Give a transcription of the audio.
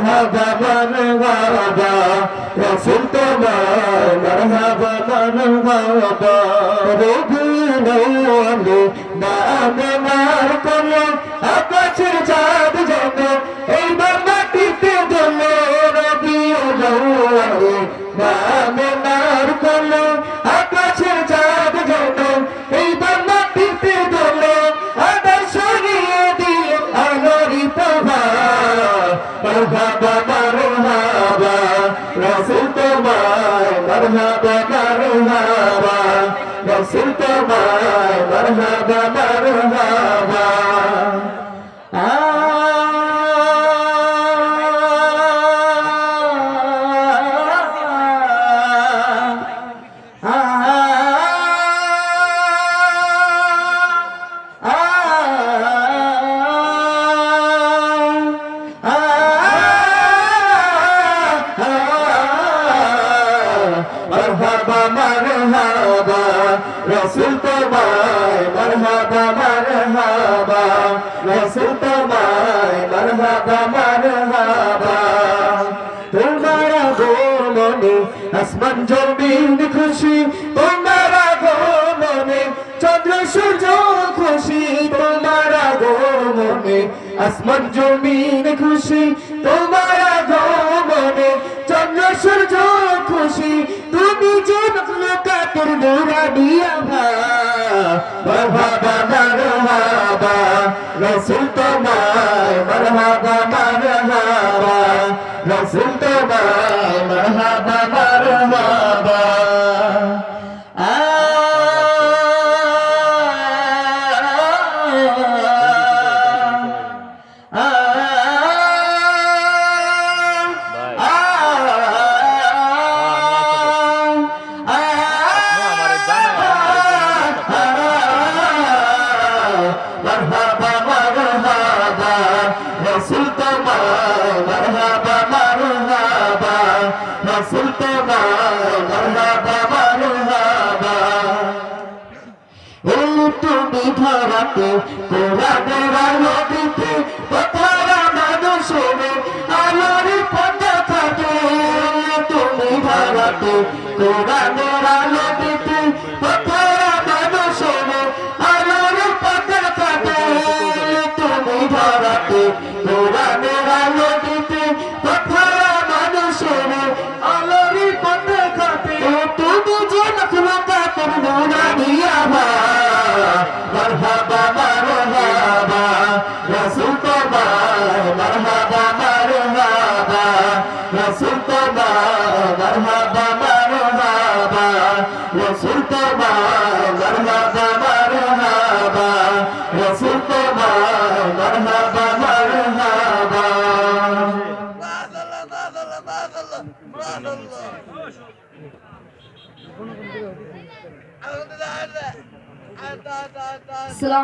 মারহাবা মারহাবা রাসূল তোমায় মারহাবা মারহাবা রবিউল নামে মার করলো আকাশের চাঁদ যত এইবার মাটিতে জন্য রবিউল নামে মার করলো আকাশের চাঁদ যত এইবার মাটিতে জন্য আদর সরিয়ে দিল আলোরিত মারহাবা মারহাবা রাসূল তোমায় মারহাবা মারহাবা রাসূল তোমায় মারহাবা মারহাবা মারহাবা মারহাবা রাসূল তোমায় মারহাবা মারহাবা রাসূল তোমায় মারহাবা মারহাবা তোমার আগমনে আসমান জমিন খুশি তোমার আগমনে চন্দ্র সূর্য খুশি তোমার আগমনে আসমান জমিন খুশি তোমার আগমনে চন্দ্র সূর্য খুশি তুমি যে মখলুকাতের নুরানি আভা মারহাবা মারহাবা রাসূল তোমায় মারহাবা মারহাবা রাসূল তোমায় মারহাবা মারহাবা মারহাবা মারহাবা রাসূল তোমায় মারহাবা মারহাবা রাসূল তোমায় মারহাবা মারহাবা ও তুমি ধরাতে কোরআনের আলো দিতে পথহারা মানুষের আলোর পথে তুমি ধরাতে কোরআনের আলো দিতে পথহারা মানুষের আলোর পথে তুমি ধরাতে কোরআনের আলো দিতে পথহারা মানুষের আলোর পথে তুমি যে মখলুকাতের নুরানি আভা মারহাবা মারহাবা রাসূল তোমায় মারহাবা মারহাবা রাসূল তোমায় মারহাবা মারহাবা রাসূল তোমায় মারহাবা মারহাবা রাসূল তোমায় মারহাবা মারহাবা সালাম